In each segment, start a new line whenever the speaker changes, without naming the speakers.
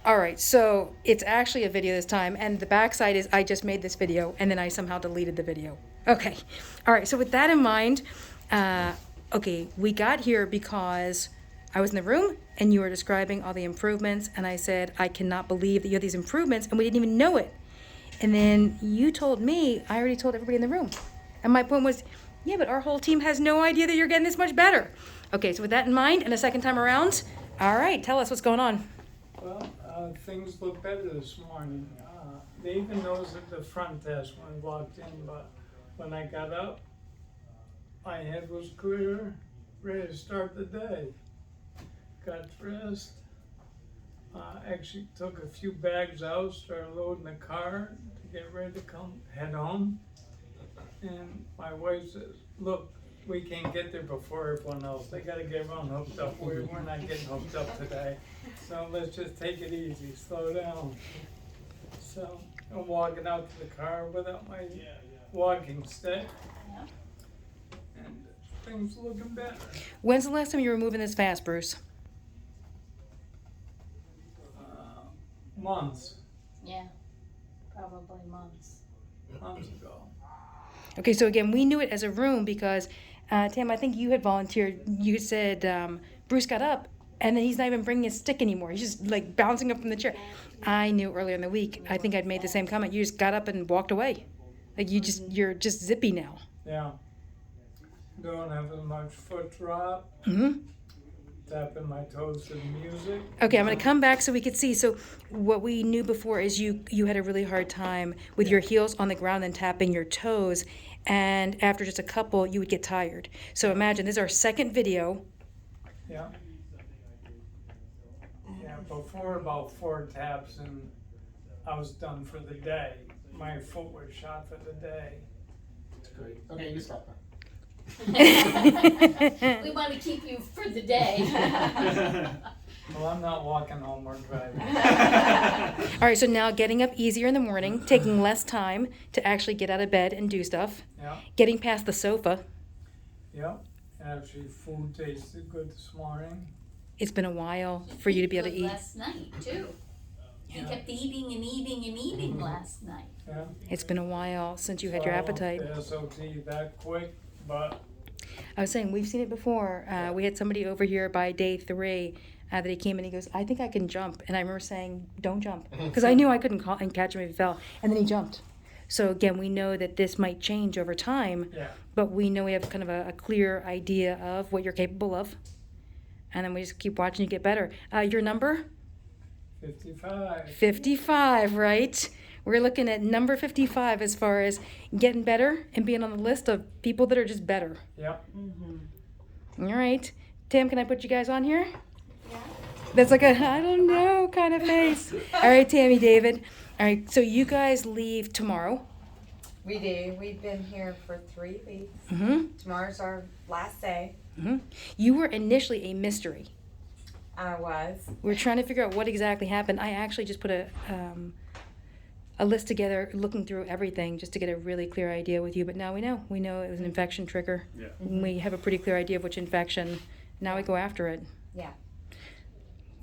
All right, so it's actually a video this time, and the backside is I just made this video, and then I somehow deleted the video. Okay, all right, so with that in mind, okay, we got here because I was in the room, and you were describing all the improvements, and I said, I cannot believe that you have these improvements, and we didn't even know it. And then you told me, I already told everybody in the room. And my point was, yeah, but our whole team has no idea that you're getting this much better. Okay, so with that in mind, and a second time around, all right, tell us what's going on.
Well, things look better this morning. They even noticed at the front desk when I walked in, but when I got up, my head was clear, ready to start the day. Got dressed, actually took a few bags out, started loading the car to get ready to head home. And my wife says, look, we can't get there before everyone else. They gotta get everyone hooked up. We're not getting hooked up today. So let's just take it easy, slow down. So I'm walking out to the car without my walking stick. And things looking better.
When's the last time you were moving this fast, Bruce?
Months.
Yeah, probably months.
Months ago.
Okay, so again, we knew it as a room because, Tam, I think you had volunteered. You said Bruce got up, and then he's not even bringing his stick anymore. He's just like bouncing up from the chair. I knew earlier in the week, I think I'd made the same comment. You just got up and walked away. Like you're just zippy now.
Yeah. Don't have as much foot drop.
Mm-hmm.
Tapping my toes to the music.
Okay, I'm going to come back so we could see. So what we knew before is you had a really hard time with your heels on the ground and tapping your toes. And after just a couple, you would get tired. So imagine, this is our second video.
Yeah. Yeah, before about 4 taps and I was done for the day. My foot was shot for the day.
That's great. Okay, you stop now.
We want to keep you for the day.
Well, I'm not walking home or driving.
All right, so now getting up easier in the morning, taking less time to actually get out of bed and do stuff.
Yeah.
Getting past the sofa.
Yeah. Actually, food tasted good this morning.
It's been a while for you to be able to
Good
eat.
last night too. He
Yeah.
kept eating and eating and eating last night.
Yeah.
It's been a while since you had your
So,
appetite.
the SOT that quick, but
I was saying, we've seen it before. We had somebody over here by day 3 that he came and he goes, I think I can jump. And I remember saying, don't jump. Because I knew I couldn't call and catch him if he fell. And then he jumped. So again, we know that this might change over time.
yeah.
But we know we have kind of a clear idea of what you're capable of. And then we just keep watching you get better. Your number?
55.
55, right? We're looking at number 55 as far as getting better and being on the list of people that are just better.
Yep.
All right. Tim, can I put you guys on here? Yeah. That's like a, I don't know kind of face. All right, Tammy, David. All right, so you guys leave tomorrow.
We do. We've been here for 3 weeks.
Mm-hmm.
Tomorrow's our last day.
Mm-hmm. You were initially a mystery.
I was.
We were trying to figure out what exactly happened. I actually just put a list together, looking through everything, just to get a really clear idea with you. But now we know. We know it was an infection trigger.
Yeah.
We have a pretty clear idea of which infection. Now we go after it.
Yeah. So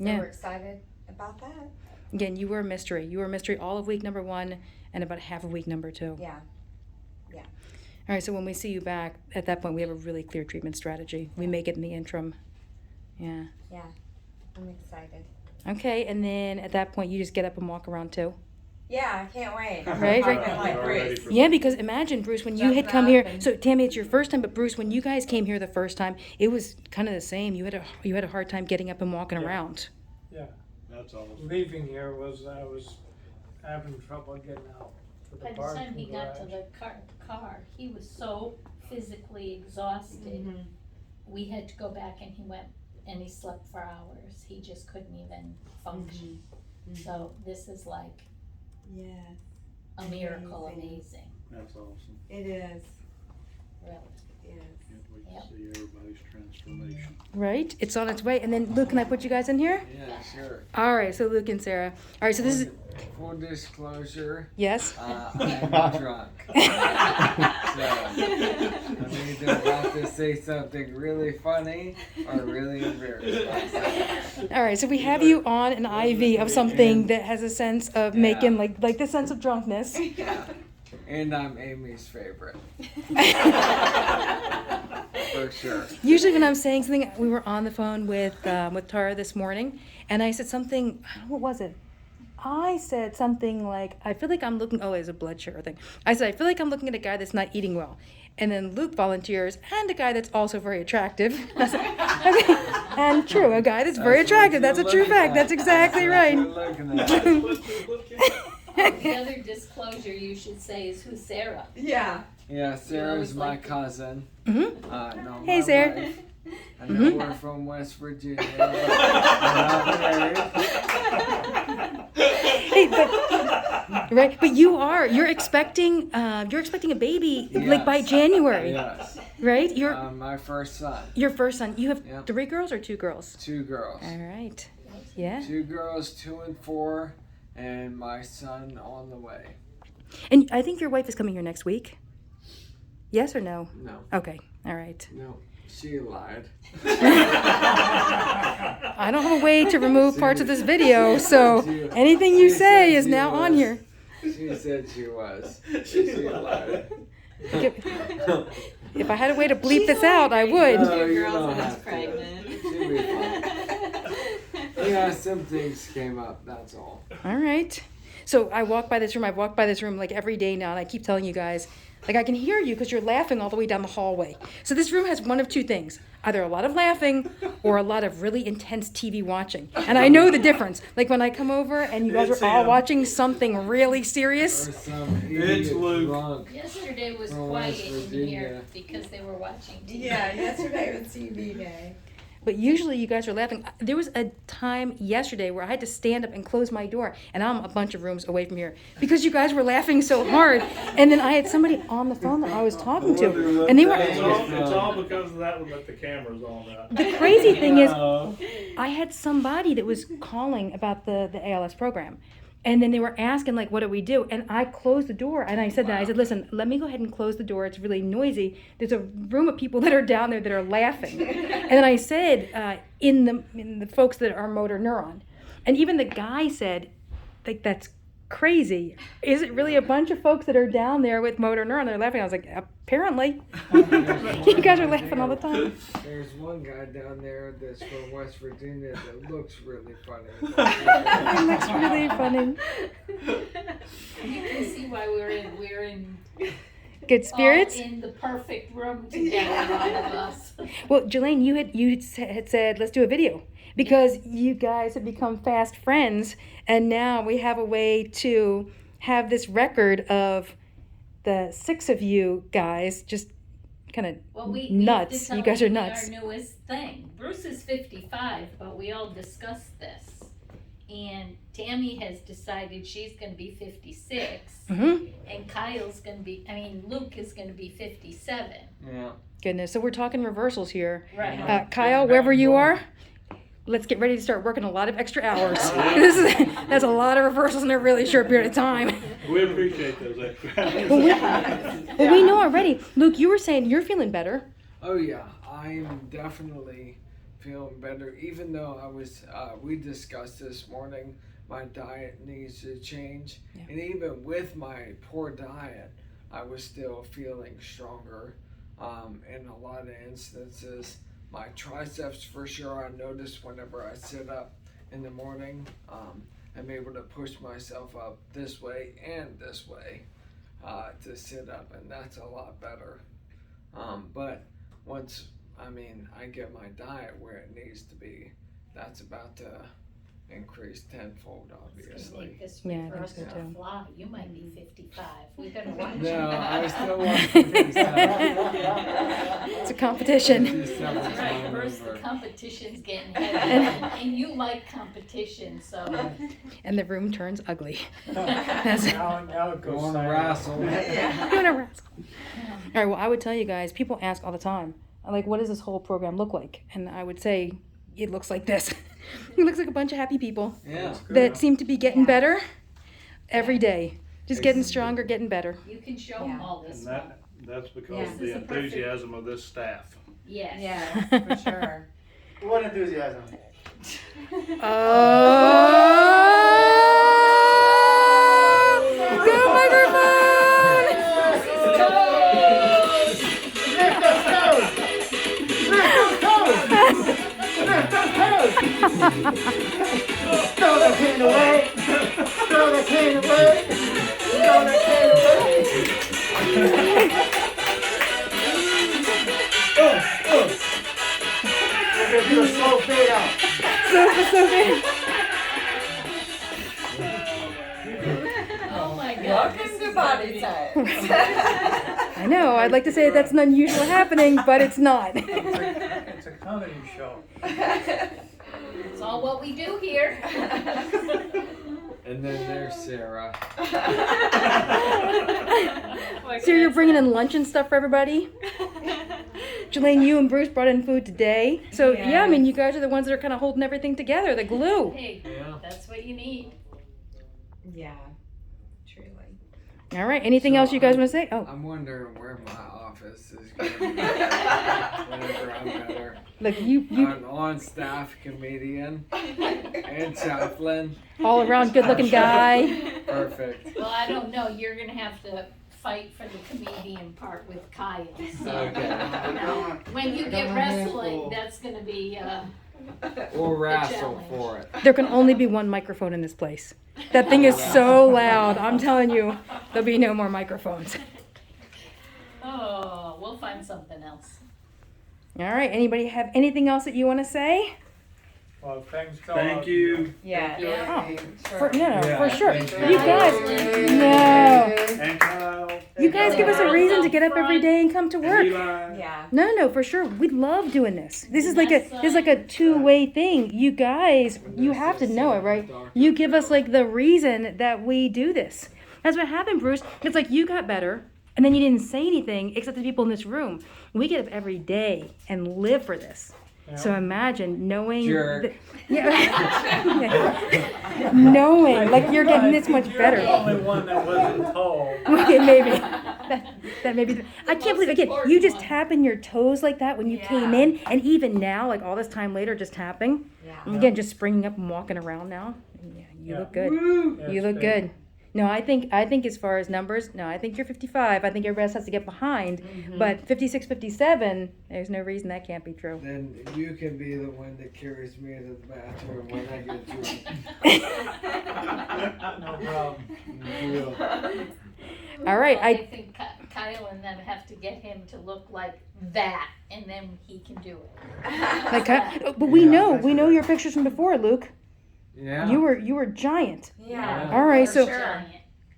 Yeah.
we're excited about that.
Again, you were a mystery. You were a mystery all of week number 1 and about half of week number 2.
Yeah.
All right, so when we see you back, at that point, we have a really clear treatment strategy. We make it in the interim. Yeah.
Yeah. I'm excited.
Okay, and then at that point, you just get up and walk around too.
Yeah, I can't wait.
Right, right.
I'm like Bruce.
Yeah, because imagine, Bruce, when you had come here. So, Tammy, it's your first time, but Bruce, when you guys came here the first time, it was kind of the same. You had a hard time getting up and walking
Yeah.
around.
Yeah.
That's awesome.
Leaving here I was having trouble getting out to the
By the
parking
time he got to
garage.
the car, he was so physically exhausted.
Mhm.
We had to go back and he went and he slept for hours. He just couldn't even function. So this is like
Yes,
a miracle,
Amazing.
amazing,
That's awesome.
it is.
really.
It is.
Can't wait
Yep.
to see everybody's transformation.
Right? It's on its way. And then, Luke, can I put you guys in here?
Yeah, sure.
All right, so Luke and Sarah. All right, so this is
full disclosure,
Yes?
I'm drunk. So, I'm either about to say something really funny or really embarrassed myself.
All right, so we have you on an IV of something that has a sense of making, like the sense of drunkenness.
And I'm Amy's favorite. For sure.
Usually when I'm saying something, we were on the phone with Tara this morning, and I said something, what was it? I said something like, I feel like I'm looking, it's a blood sugar thing. I said, I feel like I'm looking at a guy that's not eating well. And then Luke volunteers, and a guy that's also very attractive. I said, okay. And true, a guy that's very attractive. That's a true fact. That's exactly right.
The other disclosure you should say is who's Sarah.
Yeah.
Yeah, Sarah's my cousin.
Mm-hmm.
No,
Hey,
my
Sarah.
wife. I know we're from West Virginia. But we're not married.
Hey, but you're expecting a baby like by
Yes.
January,
Yes.
right?
My first son.
Your first son. You have
Yep.
3 girls or 2 girls?
2 girls.
All right. Yeah.
2 girls, 2 and 4, and my son on the way.
And I think your wife is coming here next week. Yes or no?
No,
Okay. All right.
no, she lied.
I don't have a way to remove parts of this video, so anything you say is now on here.
She said she was. She lied.
If I had a way to bleep this out, I would.
No,
Two
you
girls
don't
and is
have to.
pregnant.
She'll be fine. Yeah, some things came up, that's all.
All right. So I walk by this room. I've walked by this room like every day now, and I keep telling you guys, like I can hear you because you're laughing all the way down the hallway. So this room has one of 2 things. Either a lot of laughing or a lot of really intense TV watching. And I know the difference. Like when I come over and you guys
It's
are all
him.
watching something really serious.
Or some
It's
idiot
Luke.
drunk.
Yesterday was
From
quiet
West
in
Virginia.
here because they were watching TV.
Yeah, yesterday was TV day.
But usually you guys are laughing. There was a time yesterday where I had to stand up and close my door, and I'm a bunch of rooms away from here because you guys were laughing so hard. And then I had somebody on the phone that I was talking to, and they were.
It's all because of that one that the camera's on that.
The crazy thing is, I had somebody that was calling about the ALS program. And then they were asking, like, what do we do? And I closed the door, and I said that. I said, listen, let me go ahead and close the door. It's really noisy. There's a room of people that are down there that are laughing. And then I said, in the folks that are motor neuron. And even the guy said, like, that's crazy. Is it really a bunch of folks that are down there with motor neuron? They're laughing. I was like, apparently. You guys are laughing all the time.
There's one guy down there that's from West Virginia that looks really funny.
It looks really funny.
You can see why we're in
Good spirits?
all in the perfect room together, all of us.
Well, Jelaine, you had said, let's do a video. Because you guys have become fast friends, and now we have a way to have this record of the 6 of you guys just kind of
Well, we
nuts.
have to tell
You guys are
Amy
nuts.
Our newest thing. Bruce is 55, but we all discussed this, and Tammy has decided she's going to be 56,
Mm-hmm.
and Luke is going to be 57.
Yeah.
Goodness. So we're talking reversals here.
Right.
Kyle, wherever you are, let's get ready to start working a lot of extra hours. That's a lot of reversals in a really short period of time.
We appreciate those extra.
Well, we know already. Luke, you were saying you're feeling better.
Oh yeah, I'm definitely feeling better. Even though we discussed this morning, my diet needs to change.
Yeah.
And even with my poor diet, I was still feeling stronger. In a lot of instances, my triceps for sure, I notice whenever I sit up in the morning, I'm able to push myself up this way and this way to sit up, and that's a lot better. But once, I get my diet where it needs to be, that's about to increase tenfold,
It's going to
obviously.
make this
Yeah, I
for
think
us
so
to
too.
fly. You might be 55. We're going to watch
No,
you.
I still want to be
It's a competition.
That's right, Bruce, the competition's getting heavy, and you like competition, so.
And the room turns ugly.
Now it goes
Going to
silent.
wrestle.
Doing a wrestle. All right, well, I would tell you guys, people ask all the time, like, what does this whole program look like? And I would say, it looks like this. It looks like a bunch of happy people
Yeah.
that seem to be getting better. every day. Just getting stronger, getting better.
You can show them
Yeah.
all this
And
one.
that's because
Yeah.
of
This is
the
a perfect-
enthusiasm of this staff.
Yes.
Yes, for sure.
What enthusiasm?
Oh! Go microphone!
Lift those toes! Lift those toes! Lift those toes! Throw the cane away! Throw the cane away! Throw the cane away! We're gonna do a slow fade out.
So good.
Oh my God.
Welcome to Body Science.
I know, I'd like to say that's an unusual happening, but it's not.
It's a comedy show.
It's all what we do here.
And then there's Sarah.
So you're bringing in lunch and stuff for everybody? Jelaine, you and Bruce brought in food today. So yeah, I mean, you guys are the ones that are kind of holding everything together, the glue.
Hey,
Yeah.
that's what you need.
Yeah, truly.
All right, anything
So
else you guys want to say? Oh,
I'm wondering where my office is going to be whenever I'm better.
look, you
An on-staff comedian and chaplain.
all around good looking guy.
Perfect.
Well, I don't know. You're gonna have to fight for the comedian part with Kyle. So,
Okay.
you know, when you get wrestling, that's gonna be.
We'll wrestle
challenge.
for it.
There can only be one microphone in this place. That thing is so loud. I'm telling you, there'll be no more microphones.
Oh, we'll find something else.
All right, anybody have anything else that you want to say?
Well, thanks to all
Thank
of
you.
Yeah.
Yeah.
For, no,
Yeah,
for sure.
thank
You guys, no.
And Kyle.
You guys give us a reason to get up every day and come to
And
work.
Eli.
Yeah.
No, for sure. We love doing this. This is like a two-way thing. You guys, you have to know it, right? You give us like the reason that we do this. That's what happened, Bruce. It's like you got better, and then you didn't say anything except the people in this room. We get up every day and live for this. So imagine knowing,
Jerk.
knowing like you're getting this much
You're
better.
the only one that wasn't told.
Okay, maybe. That may be. I can't believe again. You just tapping your toes like that when you came in, and even now, like all this time later, just tapping. And again, just springing up and walking around now. Yeah, you look good.
Yes,
You look
babe.
good. No, I think as far as numbers, no, I think you're 55. I think everybody else has to get behind. But 56, 57, there's no reason that can't be true.
Then you can be the one that carries me to the bathroom when I get drunk.
No problem.
Deal.
All right,
Well, I think Kyle and them have to get him to look like that, and then he can do it.
like, but we know your pictures from before, Luke.
Yeah.
You were giant.
Yeah.
All right,
for
so-
sure.
Giant.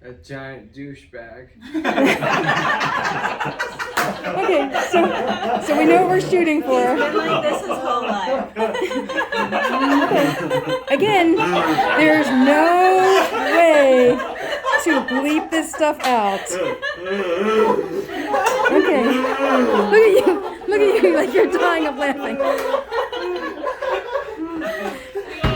A giant douchebag.
Okay, so we know what we're shooting
He's
for.
been like this his whole life.
Again, there's no way to bleep this stuff out. Okay. Look at you like you're dying of laughing.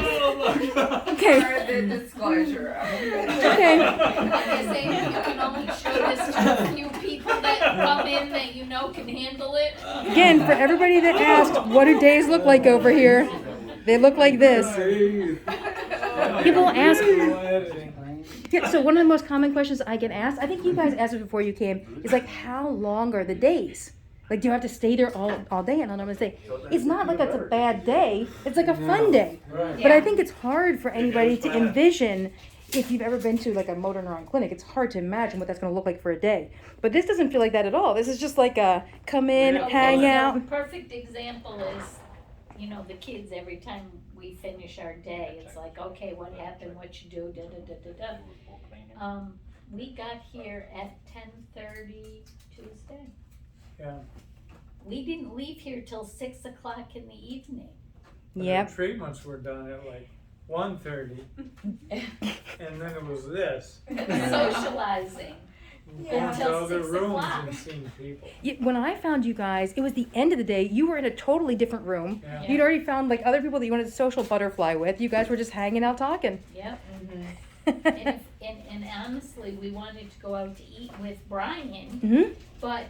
Okay.
For the disclosure.
Okay.
Like I say, you can only show this to a few people that come in that you know can handle it.
Again, for everybody that asked, what do days look like over here? They look like this. People ask. Yeah, so one of the most common questions I get asked, I think you guys asked it before you came, is like, how long are the days? Like, do you have to stay there all day? And I'm gonna say, it's not like it's a bad day. It's like a fun day. But I think it's hard for anybody to envision. If you've ever been to like a motor neuron clinic, it's hard to imagine what that's going to look like for a day. But this doesn't feel like that at all. This is just like a come in, hang out.
A perfect example is, you know, the kids, every time we finish our day, it's like, okay, what happened, what you do, we got here at 10:30 Tuesday.
Yeah.
We didn't leave here till 6 o'clock in the evening.
Yep.
The treatments were done at like 1:30, and then it was this.
Socializing.
Going to other
6
rooms
o'clock.
and seeing people.
When I found you guys, it was the end of the day. You were in a totally different room.
Yeah.
You'd already found like other people that you wanted to social butterfly with. You guys were just hanging out talking.
Yep. And honestly, we wanted to go out to eat with Brian,
Mhm.
but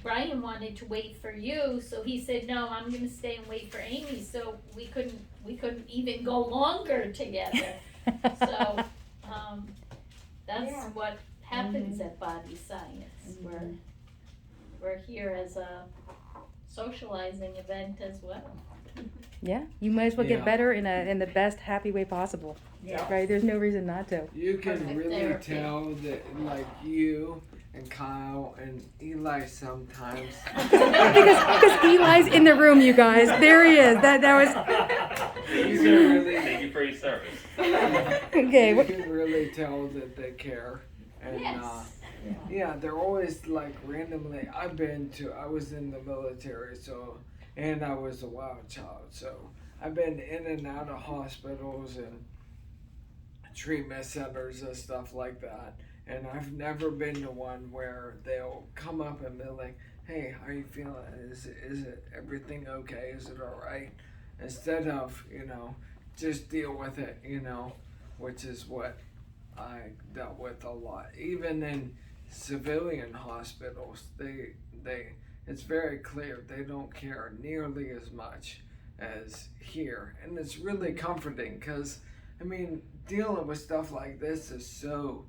Brian wanted to wait for you, so he said, no, I'm gonna stay and wait for Amy, so we couldn't even go longer together. So, that's
Yeah.
what happens at BodyScience. We're here as a socializing event as well.
Yeah, you might as well get
Yeah.
better in the best happy way possible.
Yeah.
Right? There's no reason not to.
You can
Perfect
really
therapy.
tell that, like you and Kyle and Eli sometimes.
because Eli's in the room, you guys. There he is. That was
You can really,
Thank you for your service.
okay.
you
What,
can really tell that they care. And
Yes.
yeah, they're always like randomly. I was in the military, so, and I was a wild child, so I've been in and out of hospitals and treatment centers and stuff like that. And I've never been to one where they'll come up and be like, "Hey, how you feeling? Is it everything okay? Is it all right?" Instead of, just deal with it, which is what I dealt with a lot. Even in civilian hospitals, it's very clear they don't care nearly as much as here. And it's really comforting because, dealing with stuff like this is so,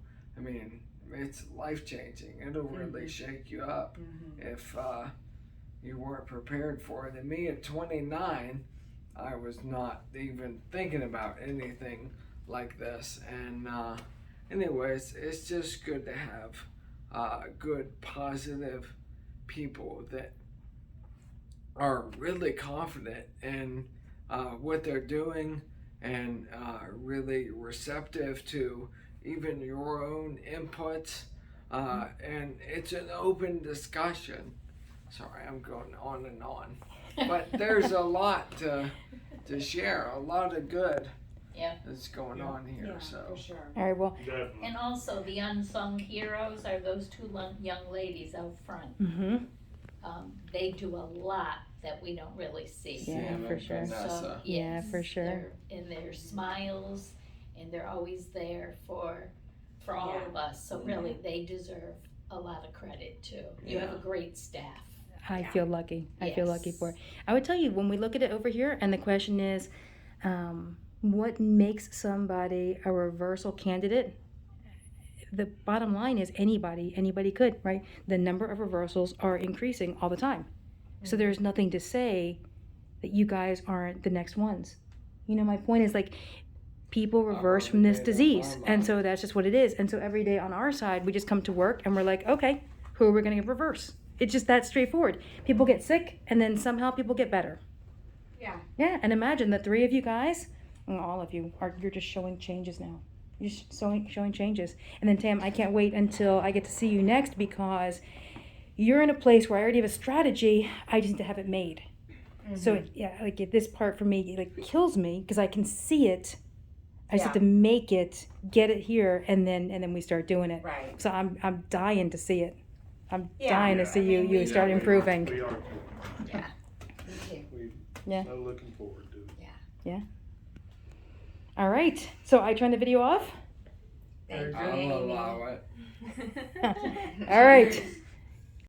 it's life-changing. It'll really shake you up if you weren't prepared for it. And me at 29, I was not even thinking about anything like this. And anyways, it's just good to have good, positive people that are really confident in what they're doing and really receptive to even your own inputs. And it's an open discussion. Sorry, I'm going on and on. But there's a lot to share, a lot of good that's going on here.
Yeah,
So
for sure.
all right. Well.
Definitely.
And also, the unsung heroes are those two young ladies out front.
Mhm.
They do a lot that we don't really see.
Yeah,
Sam
for
and
sure.
So,
Vanessa.
Yeah,
yes,
for sure.
And their smiles, and they're always there for all
Yeah.
of us. So really, they deserve a lot of credit too. You have a great staff.
I feel lucky. I feel lucky
Yes.
for it. I would tell you, when we look at it over here, and the question is, what makes somebody a reversal candidate? The bottom line is anybody could, right? The number of reversals are increasing all the time. So there's nothing to say that you guys aren't the next ones. My point is, like, people reverse from this disease. And so that's just what it is. And so every day on our side, we just come to work and we're like, okay, who are we going to reverse? It's just that straightforward. People get sick and then somehow people get better.
Yeah.
Yeah, and imagine the three of you guys, and all of you, you're just showing changes now. You're just showing changes. And then Tam, I can't wait until I get to see you next, because you're in a place where I already have a strategy, I just need to have it made. So this part for me, it kills me because I can see it. I just have to make it, get it here, and then we start doing it.
Right.
So I'm dying to see it. I'm
Yeah.
dying to see
I mean,
you
we-
start improving.
We are.
Me too.
We
Yeah.
are looking forward to it.
All right. So I turn the video off.
Thank you,
I'll
Amy.
allow it.
All right.